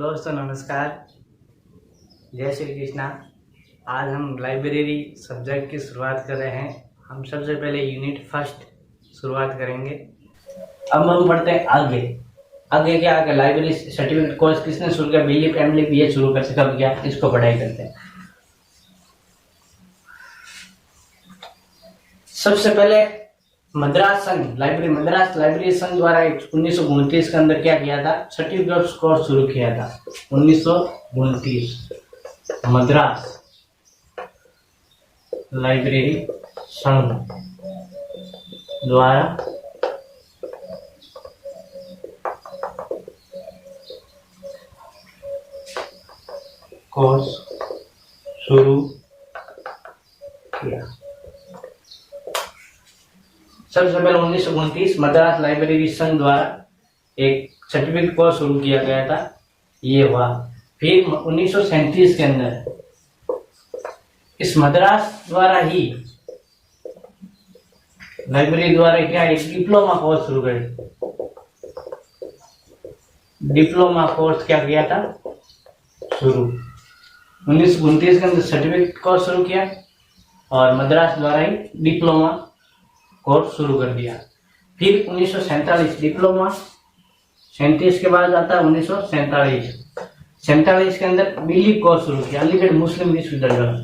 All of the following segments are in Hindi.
दोस्तों नमस्कार, जय श्री कृष्णा। आज हम लाइब्रेरी सब्जेक्ट की शुरुआत कर रहे हैं। हम सबसे पहले यूनिट फर्स्ट शुरुआत करेंगे। अब हम पढ़ते हैं आगे। आगे क्या आगे लाइब्रेरी सर्टिफिकेट कोर्स किसने शुरू किया? बिली फैमिली ये शुरू कर कब किया? इसको पढ़ाई करते हैं। सबसे पहले मद्रास संघ मद्रास लाइब्रेरी संघ द्वारा 1929 के अंदर क्या किया था? सर्टिफिकेट कोर्स शुरू किया था। 1929 मद्रास लाइब्रेरी संघ द्वारा कोर्स शुरू किया। सबसे पहले 1929 मद्रास लाइब्रेरी संघ द्वारा एक सर्टिफिकेट कोर्स शुरू किया गया था, ये हुआ। फिर 1937 के अंदर इस मद्रास द्वारा ही लाइब्रेरी द्वारा क्या एक डिप्लोमा कोर्स शुरू किया। डिप्लोमा कोर्स क्या किया था? शुरू 1929 के अंदर सर्टिफिकेट कोर्स शुरू किया और मद्रास द्वारा ही डिप्लोमा कोर्स शुरू कर दिया। फिर 1947 डिप्लोमा, 37 के बाद आता है 1947 के अंदर बिली कोर्स शुरू किया। अलीगढ़ मुस्लिम विश्वविद्यालय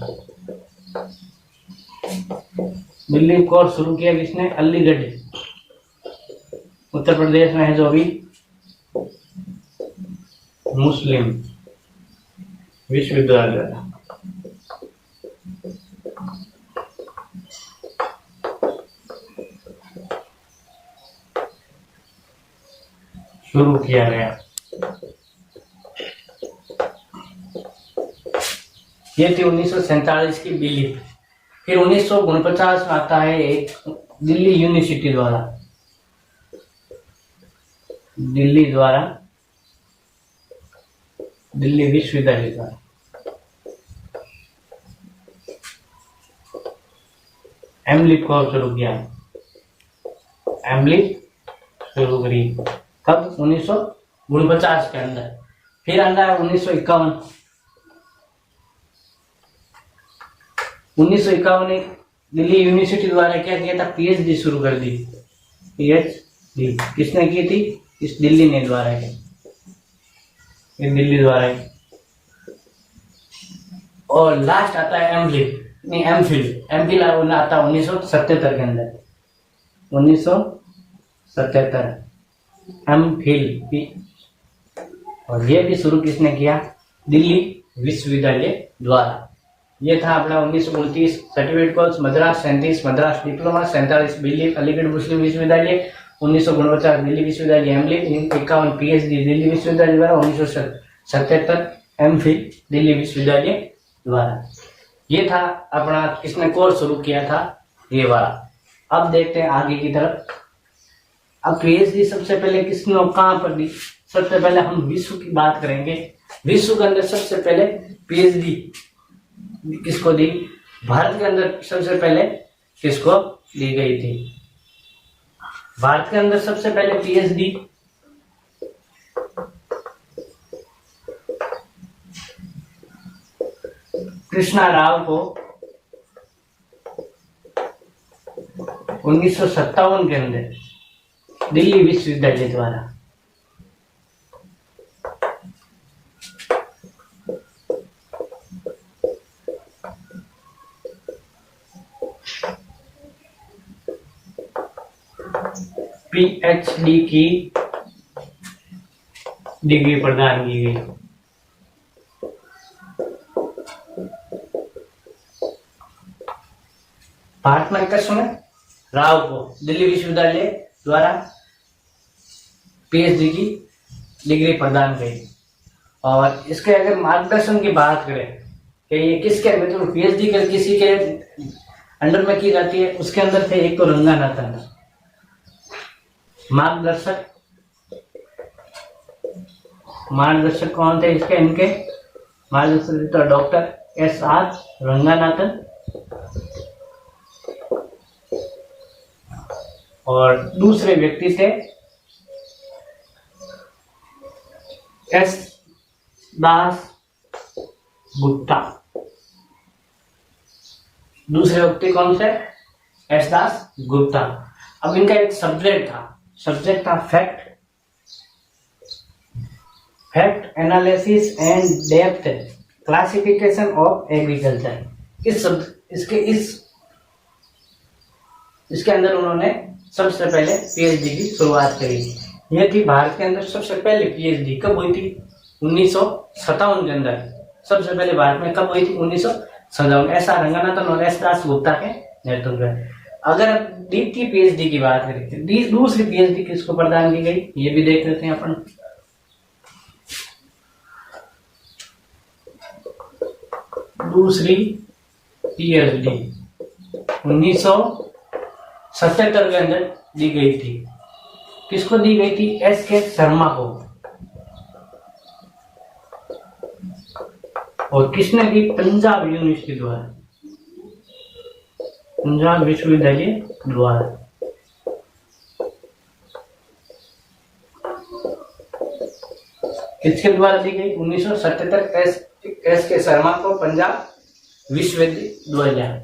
दिल्ली कोर्स शुरू किया। किसने? अलीगढ़ उत्तर प्रदेश में है जो भी मुस्लिम विश्वविद्यालय। शुरू किया गया। ये थी 1947 की बिली। फिर 1949 में आता है एक दिल्ली यूनिवर्सिटी द्वारा दिल्ली विश्वविद्यालय द्वारा एमलिट कोर्स शुरू किया। एमलिट शुरू करी कब? 1949 के अंदर। फिर आता है 1951 एक दिल्ली यूनिवर्सिटी द्वारा क्या किया था? पीएचडी शुरू कर दी। पीएचडी किसने की थी? इस दिल्ली ने द्वारा की, दिल्ली द्वारा की। और लास्ट आता है एमफिल आता है 1977 के अंदर। 1977 एमफिल और ये भी शुरू किसने किया? दिल्ली विश्वविद्यालय द्वारा। ये था अपना 1929 certificate course Madras, 37 Madras diploma, 47 Delhi Aligarh Muslim विश्वविद्यालय, 1949 दिल्ली विश्वविद्यालय एमलिट, 51 पीएचडी दिल्ली विश्वविद्यालय द्वारा, 1977 एमफिल दिल्ली विश्वविद्यालय द्वारा। ये था अपना किसने कोर्स शुरू किया था? ये वाला। अब देखते हैं आगे की तरफ। अब पीएचडी सबसे पहले किसने कहां पर दी? सबसे पहले हम विश्व की बात करेंगे। विश्व के अंदर सबसे पहले पीएचडी किसको दी? भारत के अंदर सबसे पहले किसको दी गई थी? भारत के अंदर सबसे पहले पीएचडी कृष्णा राव को 1957 के अंदर दिल्ली विश्वविद्यालय द्वारा पीएचडी की डिग्री प्रदान की गई। भारत में कृष्ण राव को दिल्ली विश्वविद्यालय द्वारा पीएचडी की डिग्री प्रदान की। और इसके अगर मार्गदर्शन की बात करें कि ये किसके मतलब पीएचडी कर किसी के अंडर में की जाती है, उसके अंदर थे एक तो रंगानाथन मार्गदर्शक कौन थे इसके? इनके मार्गदर्शक तो डॉक्टर एस.आर. रंगानाथन और दूसरे व्यक्ति थे दास गुप्ता। दूसरे व्यक्ति कौन से? एस दास गुप्ता। अब इनका एक सब्जेक्ट था fact analysis and depth classification of agriculture. इसके अंदर उन्होंने सबसे पहले पीएचडी की शुरुआत करी। यह थी भारत के अंदर सबसे पहले पीएचडी। कब हुई थी? 1957 के अंदर सबसे पहले भारत में कब हुई थी? 1957। ऐसा रंगनाथन और एस दास गुप्ता के नेतृत्व में। अगर अब द्वितीय पीएचडी की बात करें, दूसरी पीएचडी किसको प्रदान की गई, ये भी देख लेते हैं अपन। दूसरी पीएचडी 1977 के अंदर दी गई थी। किसको दी गई थी? एस के शर्मा को। और किसने दी? पंजाब यूनिवर्सिटी द्वारा, पंजाब विश्वविद्यालय द्वारा। किसके द्वारा दी गई? 1977 एस के शर्मा को पंजाब विश्वविद्यालय।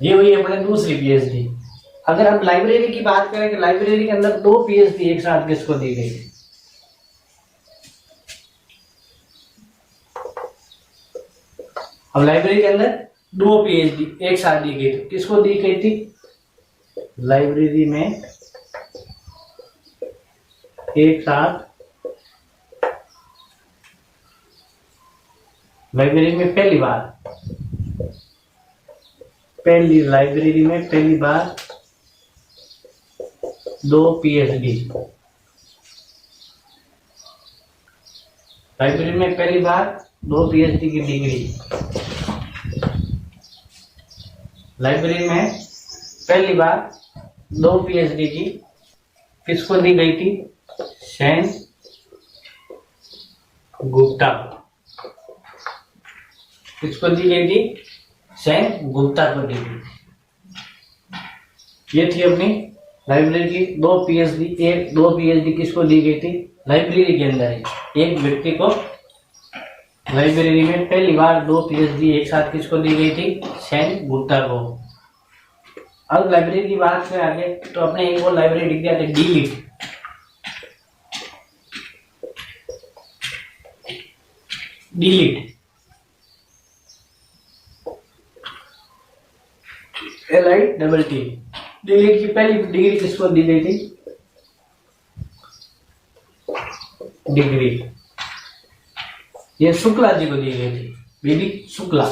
ये हुई अपने दूसरी पीएचडी। अगर हम लाइब्रेरी की बात करें कि लाइब्रेरी के अंदर 2 पीएचडी एक साथ किसको दी गई? अब लाइब्रेरी के अंदर 2 पीएचडी एक साथ दी गई, तो किसको दी गई थी? लाइब्रेरी में एक साथ, लाइब्रेरी में पहली बार 2 पीएचडी। लाइब्रेरी में पहली बार 2 पीएचडी की डिग्री। लाइब्रेरी में पहली बार 2 पीएचडी की किसको दी गई थी? सेन गुप्ता। किसको दी गई थी? सेन गुप्ता को दी गई। ये थी अपनी लाइब्रेरी की 2 पीएचडी। 2 पीएचडी किसको दी गई थी? लाइब्रेरी के अंदर एक व्यक्ति को लाइब्रेरी में पहली बार 2 पीएचडी एक साथ किसको दी गई थी? सेन गुप्ता को। अब लाइब्रेरी की बात करें आगे, तो अपने एक और लाइब्रेरी दिख गया था, डीलिट। LITT। डीलिट की पहली डिग्री किसको दी गई थी? डिग्री ये शुक्ला जी को दी गई थी, BD Shukla.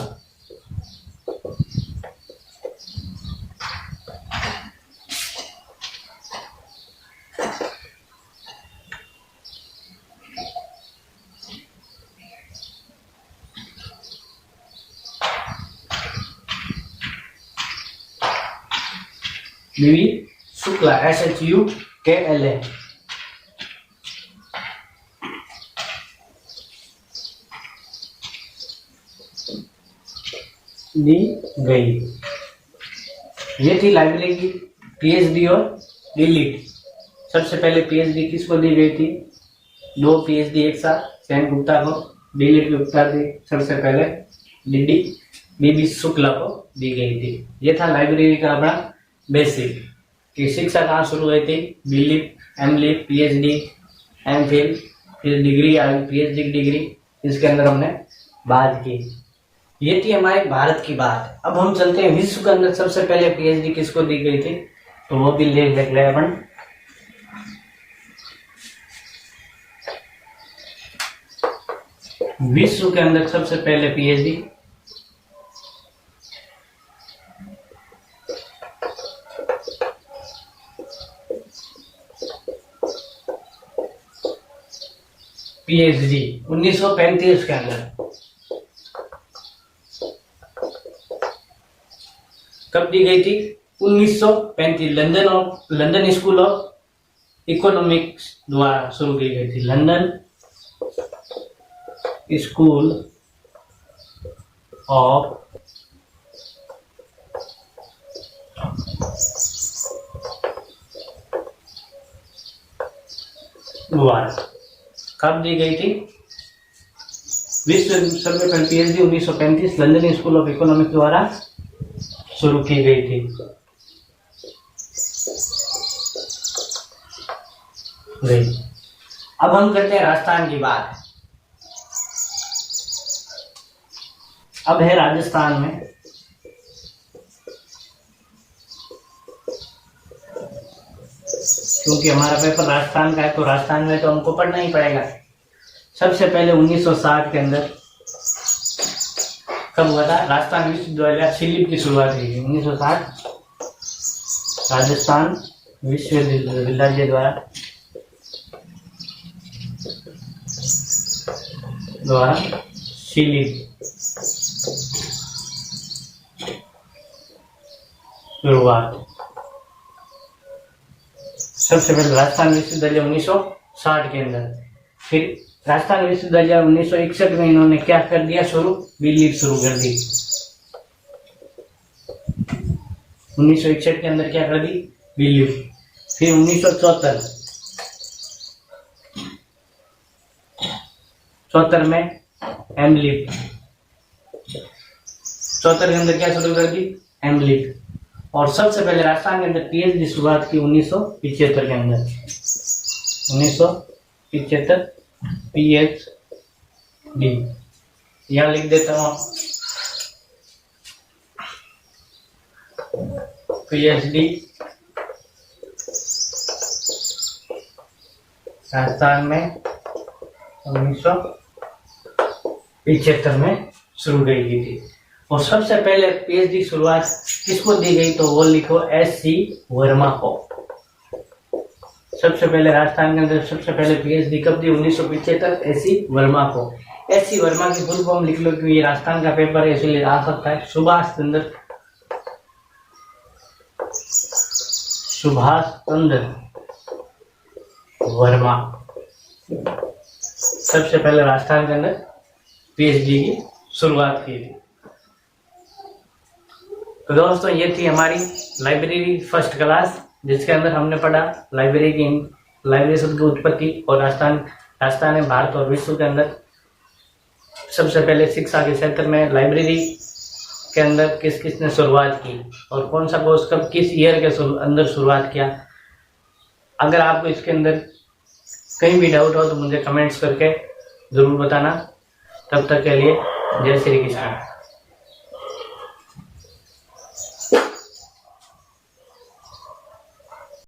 BD Shukla, SHUKLA। दी गई। ये थी लाइब्रेरी की पीएचडी और डिलीट। सबसे पहले पीएचडी किसको दी गई थी? 2 पीएचडी एक साथ सेन गुप्ता को। डिलीट गुप्ता दी सबसे पहले बीडी शुक्ला को दी गई थी। ये था लाइब्रेरी का अपना बेसिक कि शिक्षा कहाँ शुरू हुई थी? बीलिट, एमलिट, पीएचडी, एमफिल, फिर डिग्री आई, पीएचडी की डिग्री। इसके अंदर हमने बात की। ये थी हमारे भारत की बात। अब हम चलते हैं विश्व के अंदर सबसे पहले पीएचडी किसको दी गई थी, तो वो भी देख रहे हैं अपन। विश्व के अंदर सबसे पहले पीएचडी पीएचडी 1935 के अंदर। कब दी गई थी? 1935 लंदन स्कूल ऑफ इकोनॉमिक्स द्वारा शुरू की गई थी। लंदन स्कूल ऑफ द्वारा कब दी गई थी? विश्व सर्वे पर PhD 1935 London school of economics द्वारा शुरू की गई थी। अब हम करते हैं राजस्थान की बात। अब है राजस्थान में क्योंकि हमारा पेपर राजस्थान का है तो राजस्थान में तो हमको पढ़ना ही पड़ेगा। सबसे पहले 1960 के अंदर कब हुआ था? राजस्थान विश्वविद्यालय शिलिप की शुरुआत हुई थी 1960 राजस्थान विश्वविद्यालय द्वारा शिलिप शुरुआत। सबसे पहले राजस्थान विश्वविद्यालय 1960 के अंदर, फिर राजस्थान विश्वविद्यालय 1961 में इन्होंने क्या कर दिया? बिलीव शुरू कर दी। 1961 के अंदर क्या कर दी? बिलीव। फिर 1974 में एमलिप। 74 के अंदर क्या शुरू कर दी? एमलिप। और सबसे पहले राजस्थान के अंदर पीएचडी शुरुआत की 1975 के अंदर। 1975 पीएचडी यहाँ लिख देता हूँ। पीएचडी राजस्थान में 1975 में शुरू की गई थी। और सबसे पहले पीएचडी शुरुआत किसको दी गई? तो वो लिखो एस.सी. वर्मा को। सबसे पहले राजस्थान के अंदर सबसे पहले पीएचडी कब दी? 1975 एस.सी. वर्मा को। एस.सी. वर्मा की फुल फॉर्म लिख लो क्योंकि ये राजस्थान का पेपर है इसलिए आ सकता है। सुभाष चंद्र वर्मा सबसे पहले राजस्थान के अंदर पीएचडी की शुरुआत की थी। तो दोस्तों ये थी हमारी लाइब्रेरी फर्स्ट क्लास जिसके अंदर हमने पढ़ा लाइब्रेरी शब्द की उत्पत्ति और राजस्थान में भारत और विश्व के अंदर सबसे पहले शिक्षा के क्षेत्र में लाइब्रेरी के अंदर किस किसने शुरुआत की और कौन सा कोर्स कब किस ईयर के अंदर शुरुआत किया। अगर आपको इसके अंदर कहीं भी डाउट हो तो मुझे कमेंट्स करके जरूर बताना। तब तक के लिए जय श्री कृष्ण।